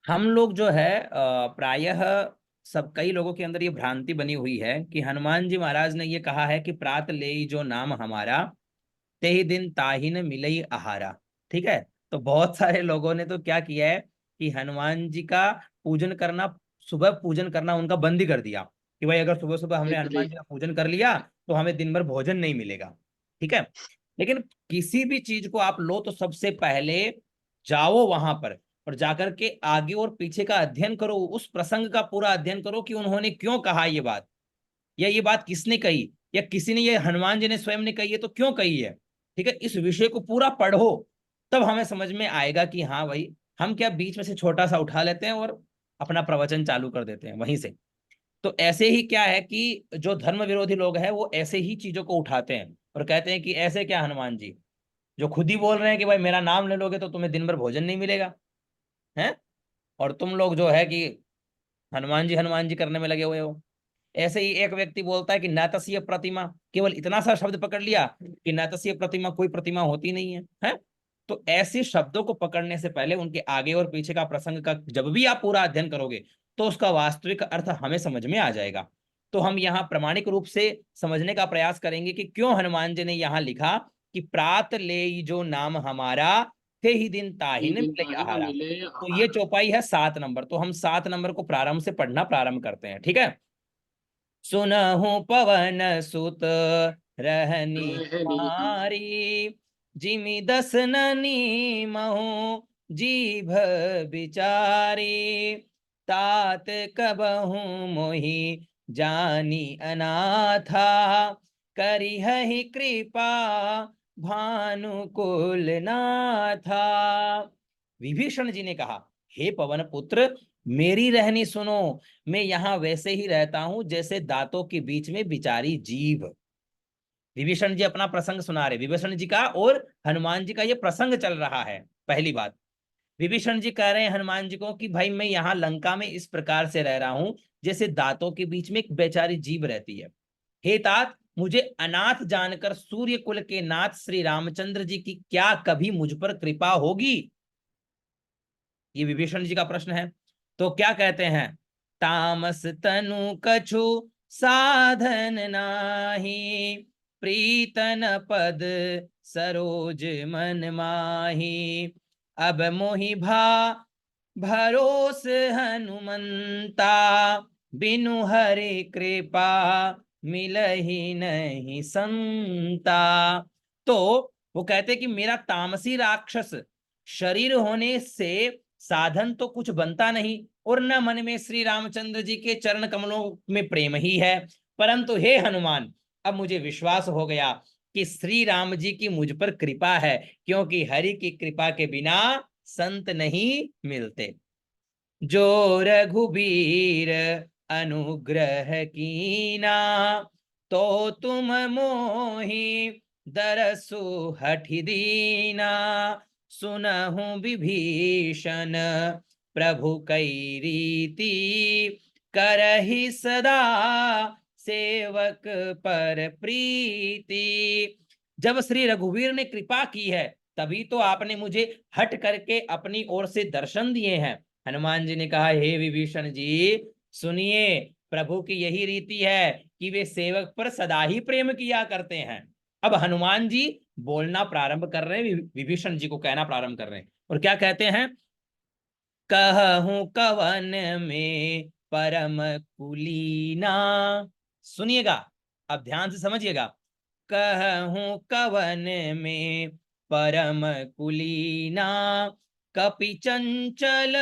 हम लोग जो है प्रायः सब कई लोगों के अंदर ये भ्रांति बनी हुई है कि हनुमान जी महाराज ने ये कहा है कि प्रात लेई जो नाम हमारा, ते ही दिन ताहिन मिलई आहारा। ठीक है। तो बहुत सारे लोगों ने तो क्या किया है कि हनुमान जी का पूजन करना, सुबह पूजन करना उनका बंद ही कर दिया कि भाई अगर सुबह सुबह हमने हनुमान एग्री। जी का पूजन कर लिया तो हमें दिन भर भोजन नहीं मिलेगा। ठीक है। लेकिन किसी भी चीज को आप लो तो सबसे पहले जाओ वहां पर और जाकर के आगे और पीछे का अध्ययन करो, उस प्रसंग का पूरा अध्ययन करो कि उन्होंने क्यों कहा ये बात, या ये बात किसने कही, या किसी ने, ये हनुमान जी ने स्वयं ने कही है तो क्यों कही है। ठीक है। इस विषय को पूरा पढ़ो, तब हमें समझ में आएगा कि हाँ भाई, हम क्या बीच में से छोटा सा उठा लेते हैं और अपना प्रवचन चालू कर देते हैं वहीं से। तो ऐसे ही क्या है कि जो धर्म विरोधी लोग हैं वो ऐसे ही चीजों को उठाते हैं और कहते हैं कि ऐसे क्या हनुमान जी, जो खुद ही बोल रहे हैं कि भाई मेरा नाम ले लोगे तो तुम्हें दिन भर भोजन नहीं मिलेगा है, और तुम लोग जो है कि हनुमान जी करने में लगे हुए हो। ऐसे ही एक व्यक्ति बोलता है कि नातसीय प्रतिमा, केवल इतना सा शब्द पकड़ लिया कि नातसीय प्रतिमा, कोई प्रतिमा होती नहीं है। तो ऐसे शब्दों को पकड़ने से पहले उनके आगे और पीछे का प्रसंग का जब भी आप पूरा अध्ययन करोगे तो उसका वास्तविक अर्थ हमें समझ में आ जाएगा। तो हम यहाँ प्रामाणिक रूप से समझने का प्रयास करेंगे कि क्यों हनुमान जी ने यहाँ लिखा कि प्रात ले जो नाम हमारा, थे ही दिन ये ताहिन दिन मिले ताही न आहारा। मिले तो ये आहार। चौपाई है 7 नंबर, तो हम 7 नंबर को प्रारंभ से पढ़ना प्रारंभ करते हैं। ठीक है। सुनहु पवन सुत रहनी रहनी हारी, जिमि दस ननी महु जीभ बिचारी, तात कबहु मोहि जानी अनाथा, करिहहि कृपा भानुकुल नाथा। विभीषण जी ने कहा, हे पवन पुत्र, मेरी रहनी सुनो। मैं यहाँ वैसे ही रहता हूं जैसे दांतों के बीच में बिचारी जीभ। विभीषण जी अपना प्रसंग सुना रहे, विभीषण जी का और हनुमान जी का ये प्रसंग चल रहा है। पहली बात, विभीषण जी कह रहे हैं हनुमान जी को कि भाई मैं यहाँ लंका में इस प्रकार से रह रहा हूं जैसे दांतों के बीच में एक बेचारी जीभ रहती है। हे तात, मुझे अनाथ जानकर सूर्य कुल के नाथ श्री रामचंद्र जी की क्या कभी मुझ पर कृपा होगी? ये विभीषण जी का प्रश्न है। तो क्या कहते हैं, तामस तनु कछु साधन नाही, प्रीतन पद सरोज मन माही, अब मोहि भरोस हनुमंता, बिनु हरि कृपा मिलहि नहीं संता। तो वो कहते कि मेरा तामसी राक्षस शरीर होने से साधन तो कुछ बनता नहीं, और न मन में श्री रामचंद्र जी के चरण कमलों में प्रेम ही है। परंतु हे हनुमान, अब मुझे विश्वास हो गया कि श्री राम जी की मुझ पर कृपा है, क्योंकि हरि की कृपा के बिना संत नहीं मिलते। जो रघुबीर अनुग्रह कीना, तो तुम मोहि दरसु हठि दीना, सुनहु विभीषण प्रभु कई रीति, करहि सदा सेवक पर प्रीति। जब श्री रघुवीर ने कृपा की है तभी तो आपने मुझे हट करके अपनी ओर से दर्शन दिए हैं। हनुमान जी ने कहा, हे विभीषण जी सुनिए, प्रभु की यही रीति है कि वे सेवक पर सदा ही प्रेम किया करते हैं। अब हनुमान जी बोलना प्रारंभ कर रहे हैं, विभीषण जी को कहना प्रारंभ कर रहे हैं, और क्या कहते हैं, कहूं कवन में परम कुलीना। सुनिएगा, अब ध्यान से समझिएगा। कहूं कवन में परम कुलीना, कपि चंचल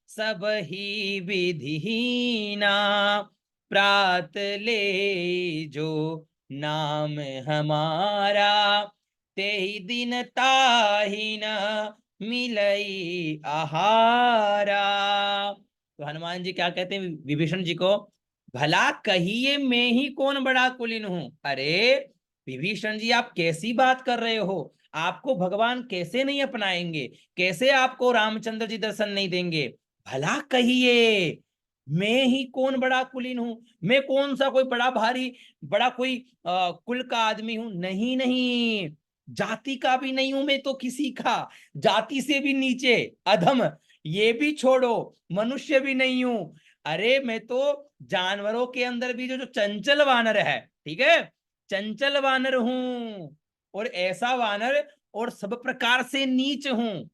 सब ही विधिहीना, प्रात ले जो नाम हमारा, ते ही दिन ताहि न मिलई आहारा। तो हनुमान जी क्या कहते हैं विभीषण जी को, भला कहिए मैं ही कौन बड़ा कुलीन हूं। अरे विभीषण जी, आप कैसी बात कर रहे हो? आपको भगवान कैसे नहीं अपनाएंगे? कैसे आपको रामचंद्र जी दर्शन नहीं देंगे? भला कहिए मैं ही कौन बड़ा कुलीन हूं? मैं कौन सा कोई बड़ा भारी, बड़ा कोई कुल का आदमी हूं? नहीं नहीं, जाति का भी नहीं हूं मैं तो किसी का, जाति से भी नीचे, अधम, ये भी छोड़ो, मनुष्य भी नहीं हूं। अरे मैं तो जानवरों के अंदर भी जो चंचल वानर है, ठीक है, चंचल वानर हूं, और ऐसा वानर, और सब प्रकार से नीच हूं।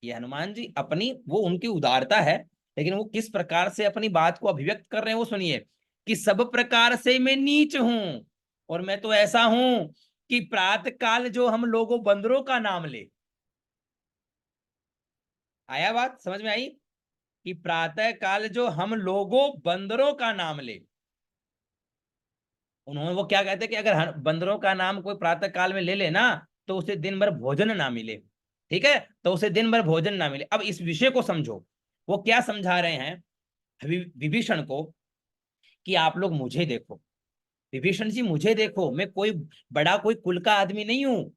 ये हनुमान जी अपनी, वो उनकी उदारता है, लेकिन वो किस प्रकार से अपनी बात को अभिव्यक्त कर रहे हैं वो सुनिए, कि सब प्रकार से मैं नीच हूं, और मैं तो ऐसा हूं कि प्रातः काल जो हम लोगों बंदरों का नाम ले। आया बात समझ में आई? कि प्रातः काल जो हम लोगों बंदरों का नाम ले, उन्होंने वो क्या कहते हैं कि अगर बंदरों का नाम कोई प्रातः काल में ले लेना तो उसे दिन भर भोजन ना मिले। ठीक है, तो उसे दिन भर भोजन ना मिले। अब इस विषय को समझो, वो क्या समझा रहे हैं विभीषण को, कि आप लोग मुझे देखो, विभीषण जी मुझे देखो, मैं कोई बड़ा कोई कुल का आदमी नहीं हूं,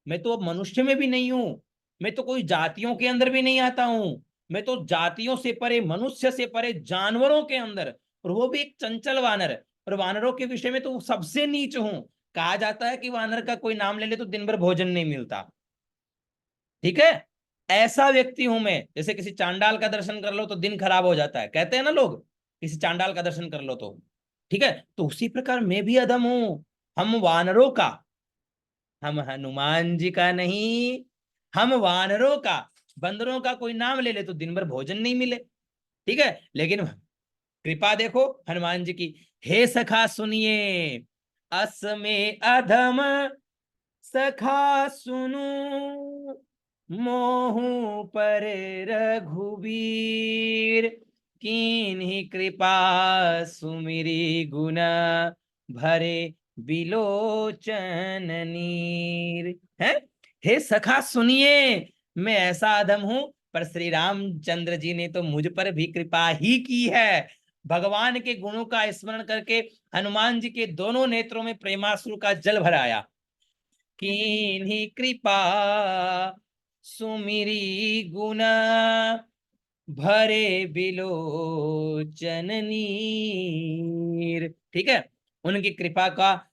मैं तो मनुष्य में भी नहीं हूं, मैं तो कोई जातियों के अंदर भी नहीं आता हूं, मैं तो जातियों से परे, मनुष्य से परे, जानवरों के अंदर, और वो भी एक चंचल वानर, और वानरों के विषय में तो सबसे नीच हूं। कहा जाता है कि वानर का कोई नाम ले ले तो दिन भर भोजन नहीं मिलता। ठीक है, ऐसा व्यक्ति हूं मैं। जैसे किसी चांडाल का दर्शन कर लो तो दिन खराब हो जाता है, कहते हैं ना लोग, किसी चांडाल का दर्शन कर लो तो। ठीक है, तो उसी प्रकार मैं भी अधम हूं, हम वानरों का, हम हनुमान जी का नहीं, हम वानरों का, बंदरों का कोई नाम ले ले तो दिन भर भोजन नहीं मिले। ठीक है, लेकिन कृपा देखो हनुमान जी की, हे सखा सुनिए, अस में अधम सखा सुनु, मोहू पर रघुबीर, कीन्ही कृपा सुमिरी गुण, भरे बिलोचन नीर। है, हे सखा सुनिए, मैं ऐसा अधम हूं, पर श्री रामचंद्र जी ने तो मुझ पर भी कृपा ही की है। भगवान के गुणों का स्मरण करके हनुमान जी के दोनों नेत्रों में प्रेमाश्रु का जल भर आया। कीन्ही कृपा सुमिरी गुण, भरे बिलोचन नीर। ठीक है, उनकी कृपा का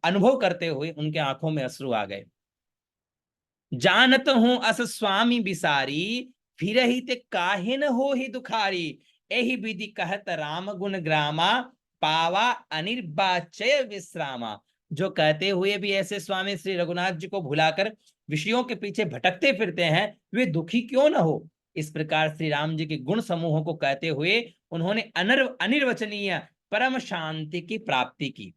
अनुभव करते हुए उनके आंखों में अश्रु आ गए। जानत हूं अस स्वामी बिसारी, फिर ही ते काहे न हो ही दुखारी, एहि विधि कहत राम गुण ग्रामा, पावा अनिर्वाच्य विश्रामा। जो कहते हुए भी ऐसे स्वामी श्री रघुनाथ जी को भुलाकर विषयों के पीछे भटकते फिरते हैं, वे दुखी क्यों न हो। इस प्रकार श्री राम जी के गुण समूहों को कहते हुए उन्होंने अनिर्वचनीय परम शांति की प्राप्ति की।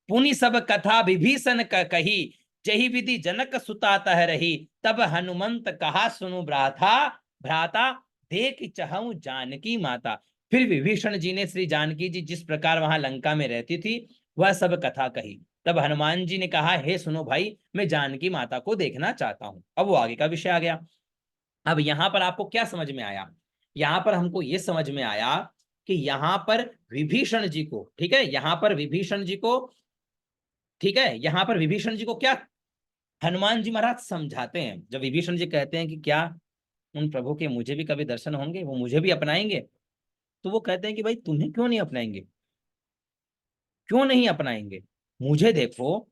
पुनि सब कथा विभीषण कही, जही विधि जनक सुता तह रही, तब हनुमंत कहा सुनु भ्राता, भ्राता देख चाहूं जानकी माता। फिर विभीषण जी ने श्री जानकी जी जिस प्रकार वहां लंका में रहती थी वह सब कथा कही। तब हनुमान जी ने कहा, हे सुनो भाई, मैं जानकी माता को देखना चाहता हूं। अब वो आगे का विषय आ गया। अब यहां पर आपको क्या समझ में आया? यहां पर हमको ये समझ में आया कि यहां पर विभीषण जी को, ठीक है, यहां पर विभीषण जी को, ठीक है, यहां पर विभीषण जी को क्या हनुमान जी महाराज समझाते हैं। जब विभीषण जी कहते हैं कि क्या उन प्रभु के मुझे भी कभी दर्शन होंगे, वो मुझे भी अपनाएंगे, तो वो कहते हैं कि भाई तुम्हें क्यों नहीं अपनाएंगे, क्यों नहीं अपनाएंगे? मुझे देखो,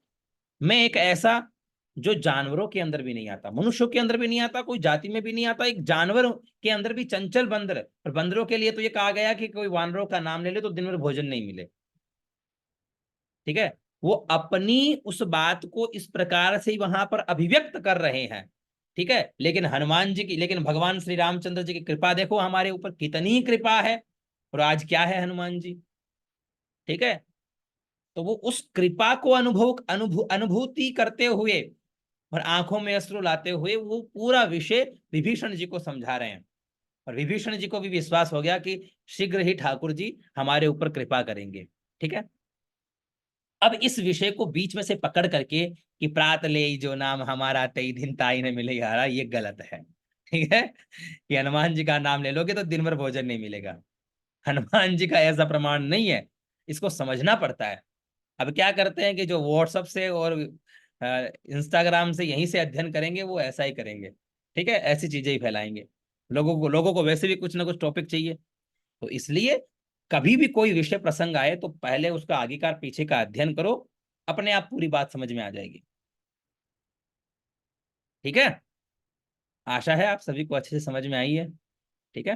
मैं एक ऐसा जो जानवरों के अंदर भी नहीं आता, मनुष्यों के अंदर भी नहीं आता, कोई जाति में भी नहीं आता, एक जानवर के अंदर भी चंचल बंदर। और बंदरों के लिए तो ये कहा गया कि कोई वानरों का नाम ले ले तो दिन भर भोजन नहीं मिले। ठीक है, वो अपनी उस बात को इस प्रकार से वहां पर अभिव्यक्त कर रहे हैं। ठीक है, लेकिन हनुमान जी की, लेकिन भगवान श्री रामचंद्र जी की कृपा देखो हमारे ऊपर कितनी कृपा है। और आज क्या है हनुमान जी, ठीक है, तो वो उस कृपा को अनुभूति करते हुए और आंखों में अश्रु लाते हुए वो पूरा विषय विभीषण जी को समझा रहे हैं। और विभीषण जी को भी विश्वास हो गया कि शीघ्र ही ठाकुर जी हमारे ऊपर कृपा करेंगे। ठीक है, अब इस विषय को बीच में से पकड़ करके कि प्रात ले जो नाम हमारा तई दिन ताई न मिले यारा, ये गलत है। ठीक है, कि हनुमान जी का नाम ले लोगे तो दिन भर भोजन नहीं मिलेगा, हनुमान जी का ऐसा प्रमाण नहीं है। इसको समझना पड़ता है। अब क्या करते हैं कि जो व्हाट्सएप से और इंस्टाग्राम से यहीं से अध्ययन करेंगे वो ऐसा ही करेंगे। ठीक है, ऐसी चीजें ही फैलाएंगे। लोगों को वैसे भी कुछ ना कुछ टॉपिक चाहिए। तो इसलिए कभी भी कोई विषय प्रसंग आए तो पहले उसका आगे का पीछे का अध्ययन करो, अपने आप पूरी बात समझ में आ जाएगी। ठीक है, आशा है आप सभी को अच्छे से समझ में आई है। ठीक है।